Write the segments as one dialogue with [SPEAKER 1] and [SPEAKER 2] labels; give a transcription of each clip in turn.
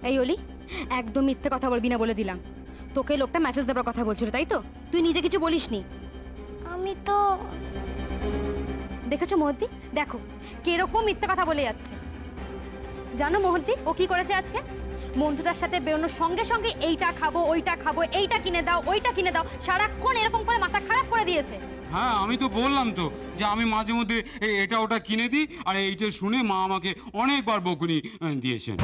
[SPEAKER 1] এই অলি, একদম মিথ্যে কথা বলবি না বলে দিলাম। তোকে লোকটা মেসেজ দেওয়ার কথা বলছিল, তাই তো? তুই নিজে কিছু বলিসনি।
[SPEAKER 2] আমি তো
[SPEAKER 1] দেখেছো মোহদ্দি, দেখো কিরকম মিথ্যে কথা বলে যাচ্ছে। জানো মোহদ্দি ও কি করেছে আজকে? মন্টুদার সাথে বেরোনোর সঙ্গে সঙ্গে এইটা খাবো, ওইটা খাবো, এইটা কিনে দাও, ওইটা কিনে দাও, সারাক্ষণ এরকম করে মাথা খারাপ করে দিয়েছে।
[SPEAKER 3] হ্যাঁ, আমি তো বললাম তো যে আমি মাঝে মধ্যে এটা ওটা কিনে দিই, আর এইটা শুনে মা আমাকে অনেকবার বকুনি দিয়েছেন।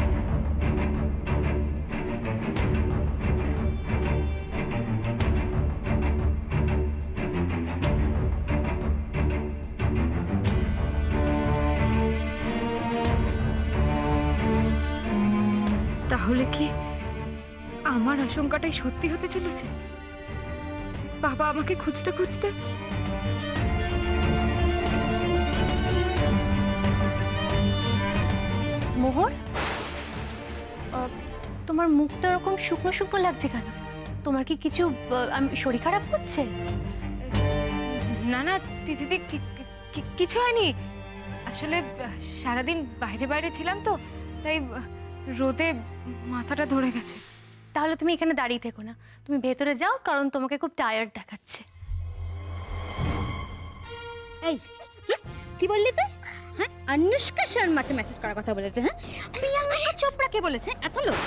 [SPEAKER 4] তাহলে কি আমার আশঙ্কাটাই সত্যি হতে চলেছে? বাবা আমাকে খুঁজতে খুঁজতে
[SPEAKER 2] মোহর, তোমার মুখটা এরকম শুকনো শুকনো লাগছে কেন? তোমার কি কিছু শরীর খারাপ হচ্ছে?
[SPEAKER 4] না না দিদি, কিছু হয়নি। আসলে সারাদিন বাইরে বাইরে ছিলাম তো, তাই রোদে মাথাটা ধরে গেছে।
[SPEAKER 2] তাহলে তুমি এখানে দাঁড়িয়ে থেকো না, তুমি ভেতরে যাও, কারণ তোমাকে খুব টায়ার্ড দেখাচ্ছে।
[SPEAKER 1] এই কি বললি তুই? হ্যাঁ, অনুষ্কা শর্মাকে মেসেজ করার কথা বলেছে? হ্যাঁ, প্রিয়াঙ্কা চোপড়াকে বলেছে? এত লোক,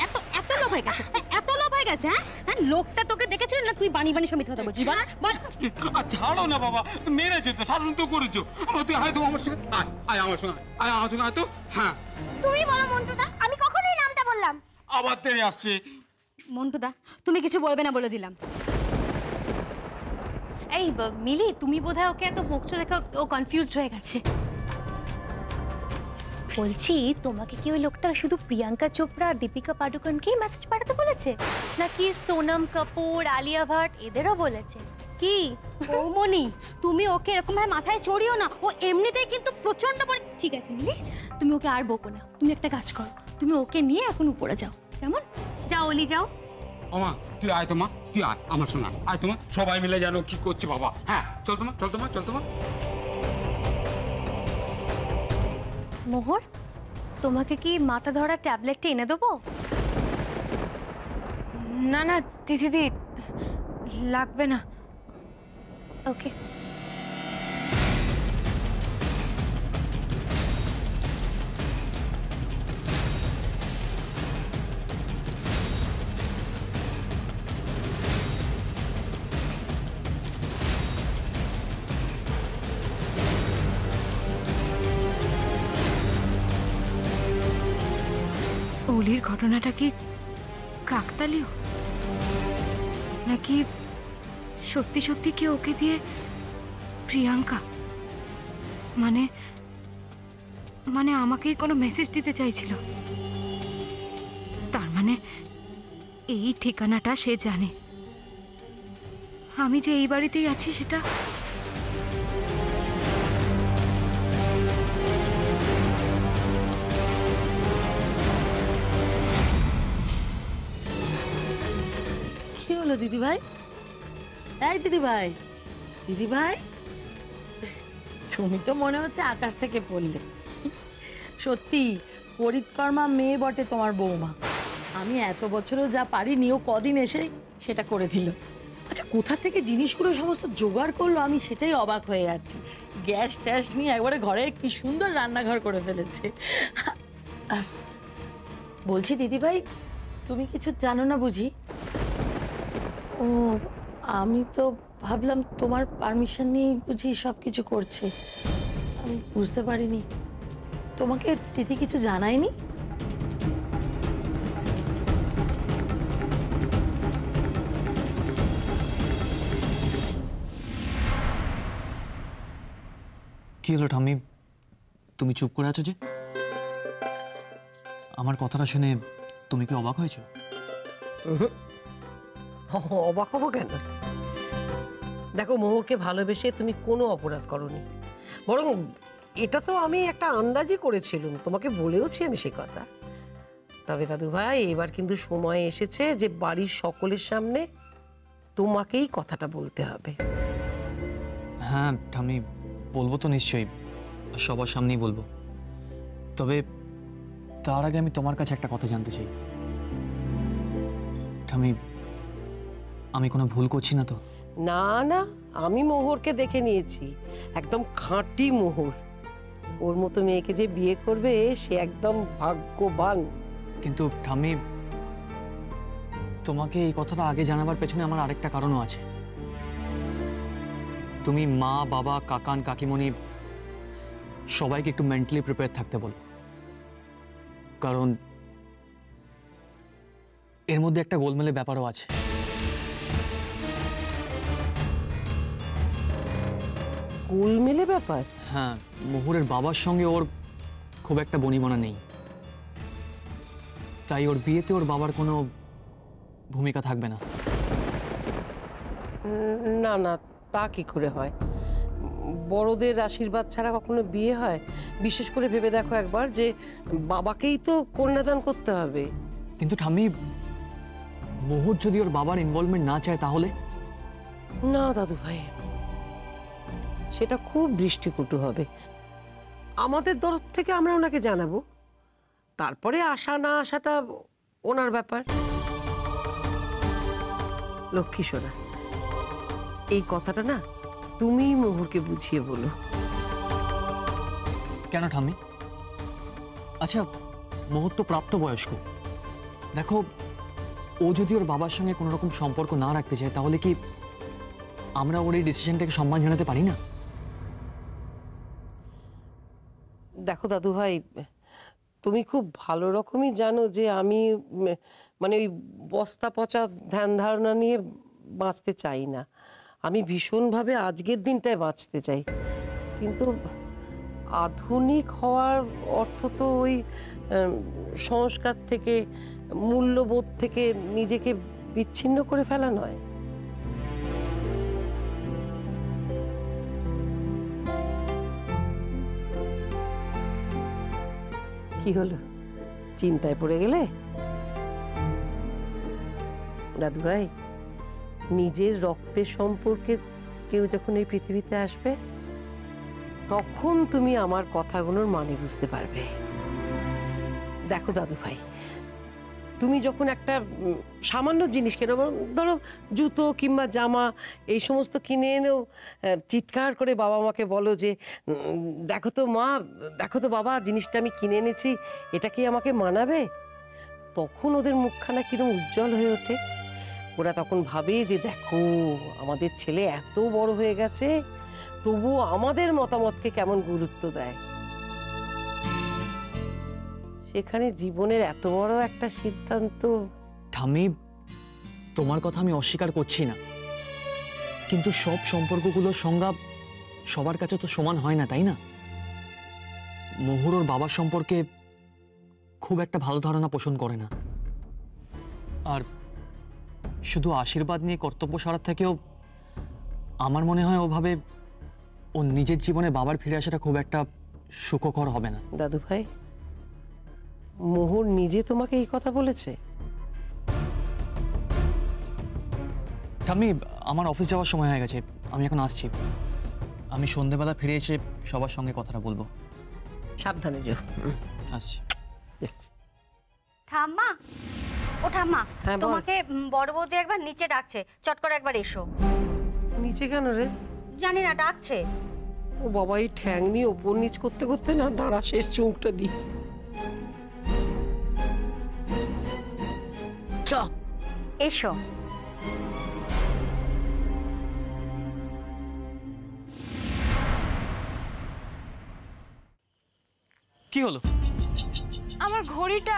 [SPEAKER 1] এত এত লোক হয়ে গেছে, এত লোক হয়ে গেছে। হ্যাঁ হ্যাঁ, লোকটা তোকে দেখেছিল না? তুই বানি বানি সমিত কথা বলছিস? বল বল।
[SPEAKER 3] ছাড়ো না বাবা, মেরেছে তো, শাসন তো করেছো। তুই আয় তো আমার সঙ্গে, আয় আমার সঙ্গে, আয় আমার সঙ্গে, আয় তো। হ্যাঁ,
[SPEAKER 2] তুমি বলো মন্টুদা, আমি কখনোই নামটা বললাম?
[SPEAKER 3] আবার তেরে আসছে।
[SPEAKER 1] মন্টুদা, তুমি কিছু বলবে না বলে দিলাম।
[SPEAKER 2] এই মিলি, তুমি বোধহয় ওকে এত বকছো দেখো ও কনফিউজড হয়ে গেছে। বলছি, তোমাকে কি ওই লোকটা শুধু প্রিয়াঙ্কা চোপড়া আর দীপিকা পাডুকোনকেই মেসেজ পাঠাতে বলেছে, নাকি সোনম কাপুর, আলিয়া ভাট এদেরও বলেছে? কি
[SPEAKER 1] বৌমনি, তুমি ওকে এরকম ভাবে মাথায় চড়িও না, ও এমনিতেই কিন্তু প্রচন্ড।
[SPEAKER 2] ঠিক আছে মিলি, তুমি ওকে আর বকো না। তুমি একটা কাজ করো, তুমি ওকে নিয়ে এখন উপরে যাও। কেমন? যাও অলি, যাও।
[SPEAKER 3] আমা তুই আয় তো মা, তুই আয় আমার সঙ্গে, আয় তোমা, সবাই মিলে জানো কি করছে বাবা। হ্যাঁ, চল তোমা, চল তোমা, চল তোমা।
[SPEAKER 2] মোহর, তোমাকে কি মাথা ধরা ট্যাবলেটটা এনে দেবো?
[SPEAKER 4] না না দিদি, লাগবে না।
[SPEAKER 2] ওকে।
[SPEAKER 4] অলির ঘটনাটা কি কাকতালীয়, নাকি সত্যি সত্যি কি ওকে দিয়ে প্রিয়াঙ্কা মানে মানে আমাকেই কোনো মেসেজ দিতে চাইছিল? তার মানে এই ঠিকানাটা সে জানে, আমি যে এই বাড়িতেই আছি সেটা।
[SPEAKER 5] কি হলো দিদি ভাই? এই দিদি ভাই, দিদি ভাই, তুমি তো মনে হচ্ছে আকাশ থেকে পড়লে। সত্যি পরিকর্মা মেয়ে বটে তোমার বৌমা। আমি এত বছরও যা পারিনি, ও কদিন এসে সেটা করে দিল। আচ্ছা, কোথা থেকে জিনিসগুলো সমস্ত জোগাড় করলো, আমি সেটাই অবাক হয়ে যাচ্ছি। গ্যাস ট্যাস নিয়ে একবারে ঘরে কি সুন্দর রান্নাঘর করে ফেলেছে। বলছি দিদি ভাই, তুমি কিছু জানো না বুঝি? ও, আমি তো ভাবলাম তোমার পারমিশন নিয়ে বুঝি সব কিছু করছে। আমি বুঝতে পারিনি। তোমাকে দিদি কিছু জানায়নি?
[SPEAKER 6] কি হলো ঠাম্মি, তুমি চুপ করে আছো যে? আমার কথাটা শুনে তুমি কি অবাক হয়েছো?
[SPEAKER 7] অবাক হবো কেন? দেখো, মোহরকে ভালোবেসে তুমি কোনো অপরাধ করনি, বরং এটা তো আমি একটা আন্দাজই করেছিলাম, তোমাকে বলেওছি আমি সে কথা। তবে দাদু ভাই, এবার কিন্তু সময় এসেছে যে বাড়ির সকলের সামনে তোমাকেই কথাটা বলতে হবে।
[SPEAKER 6] হ্যাঁ ঠাম্মি, বলবো তো নিশ্চয়ই, সবার সামনেই বলবো। তবে তার আগে আমি তোমার কাছে একটা কথা জানতে চাই। আমি কোনো ভুল করছি না তো?
[SPEAKER 7] না না, আমি মোহরকে দেখে নিয়েছি, একদম খাঁটি মোহর। ওর মতো মেয়েকে যে বিয়ে করবে সে একদম ভাগ্যবান।
[SPEAKER 6] কিন্তু ঠাম্মি, তোমাকে এই কথাটা আগে জানাবার পেছনে আমার আরেকটা কারণও আছে। তুমি মা, বাবা, কাকান, কাকিমণি সবাইকে একটু মেন্টালি প্রিপেয়ার থাকতে বলো, কারণ এর মধ্যে একটা গোলমেলে ব্যাপারও আছে।
[SPEAKER 7] গোলমেলে ব্যাপার?
[SPEAKER 6] হ্যাঁ, মোহরের বাবার সঙ্গে ওর খুব একটা বনিবনা নেই, তাই ওর বিয়েতে ওর বাবার কোনো ভূমিকা থাকবে না।
[SPEAKER 7] না না, তা কি করে হয়? বড়দের আশীর্বাদ ছাড়া কখনো বিয়ে হয়? বিশেষ করে ভেবে দেখো একবার যে বাবাকেই তো কন্যাদান করতে হবে।
[SPEAKER 6] কিন্তু ঠাম্মি, মোহর যদি ওর বাবার ইনভলভমেন্ট না চায় তাহলে?
[SPEAKER 7] না দাদু ভাই, সেটা খুব দৃষ্টিকটু হবে। আমাদের তরফ থেকে আমরা ওনাকে জানাবো, তারপরে আসা না আসাটা ওনার ব্যাপার। লক্ষ্মী সোনা, এই কথাটা না তুমি মোহরকে বুঝিয়ে বলো।
[SPEAKER 6] কেন ঠাম্মি? আচ্ছা, মোহর তো প্রাপ্তবয়স্ক। দেখো, ও যদি ওর বাবার সঙ্গে কোনো রকম সম্পর্ক না রাখতে চায় তাহলে কি আমরা ওর এই ডিসিশনটাকে সম্মান জানাতে পারি না?
[SPEAKER 7] দেখো দাদু ভাই, তুমি খুব ভালো রকমই জানো যে আমি মানে ওই বস্তা পচা ধ্যান ধারণা নিয়ে বাঁচতে চাই না। আমি ভীষণভাবে আজকের দিনটায় বাঁচতে চাই, কিন্তু আধুনিক হওয়ার অর্থ তো ওই সংস্কার থেকে, মূল্যবোধ থেকে নিজেকে বিচ্ছিন্ন করে ফেলা নয়। কি হলো, চিন্তায় পড়ে গেলে? দাদু ভাই, নিজের রক্তের সম্পর্কে কেউ যখন এই পৃথিবীতে আসবে তখন তুমি আমার কথাগুলোর মানে বুঝতে পারবে। দেখো দাদু ভাই, তুমি যখন একটা সামান্য জিনিস কেনো, ধরো জুতো কিংবা জামা, এই সমস্ত কিনে এনেও চিৎকার করে বাবা মাকে বলো যে দেখো তো মা, দেখো তো বাবা, জিনিসটা আমি কিনে এনেছি, এটা কি আমাকে মানাবে? তখন ওদের মুখখানা কিরকম উজ্জ্বল হয়ে ওঠে। ওরা তখন ভাবে যে দেখো আমাদের ছেলে এত বড় হয়ে গেছে, তবুও আমাদের মতামতকে কেমন গুরুত্ব দেয়। সেখানে জীবনের এত বড় একটা সিদ্ধান্ত।
[SPEAKER 6] ঠাম্মি, তোমার কথা আমি অস্বীকার করছি না, কিন্তু সব সম্পর্কগুলোর সংজ্ঞা সবার কাছে তো সমান হয় না, তাই না? মোহর ওর বাবার সম্পর্কে খুব একটা ভালো ধারণা পোষণ করে না, আর শুধু আশীর্বাদ নিয়ে কর্তব্য সারার থেকেও আমার মনে হয় ওভাবে ও নিজের জীবনে বাবার ফিরে আসাটা খুব একটা সুখকর হবে না।
[SPEAKER 7] দাদু ভাই, মোহর নিজে তোমাকে এই কথা বলেছে?
[SPEAKER 6] ঠাম্মি, আমার অফিস যাওয়ার সময় হয়ে গেছে, আমি এখন আসছি। আমি সন্ধেবেলা ফিরে এসে সবার সঙ্গে কথাটা বলবো।
[SPEAKER 7] সাবধানে যেও।
[SPEAKER 6] আসছি।
[SPEAKER 2] ঠাম্মা, ও ঠাম্মা,
[SPEAKER 7] হ্যাঁ, বল।
[SPEAKER 2] তোমাকে বড় বৌদি একবার নিচে ডাকছে, চট করে একবার এসো।
[SPEAKER 7] নিচে কেন রে?
[SPEAKER 2] জানি না, ডাকছে।
[SPEAKER 7] ও বাবা, এই ঠ্যাং নিয়ে ওপর নিচ করতে করতে না, দাঁড়া শেষ চুমুকটা দি। চ
[SPEAKER 2] এসো।
[SPEAKER 6] কি হলো?
[SPEAKER 4] আমার ঘড়িটা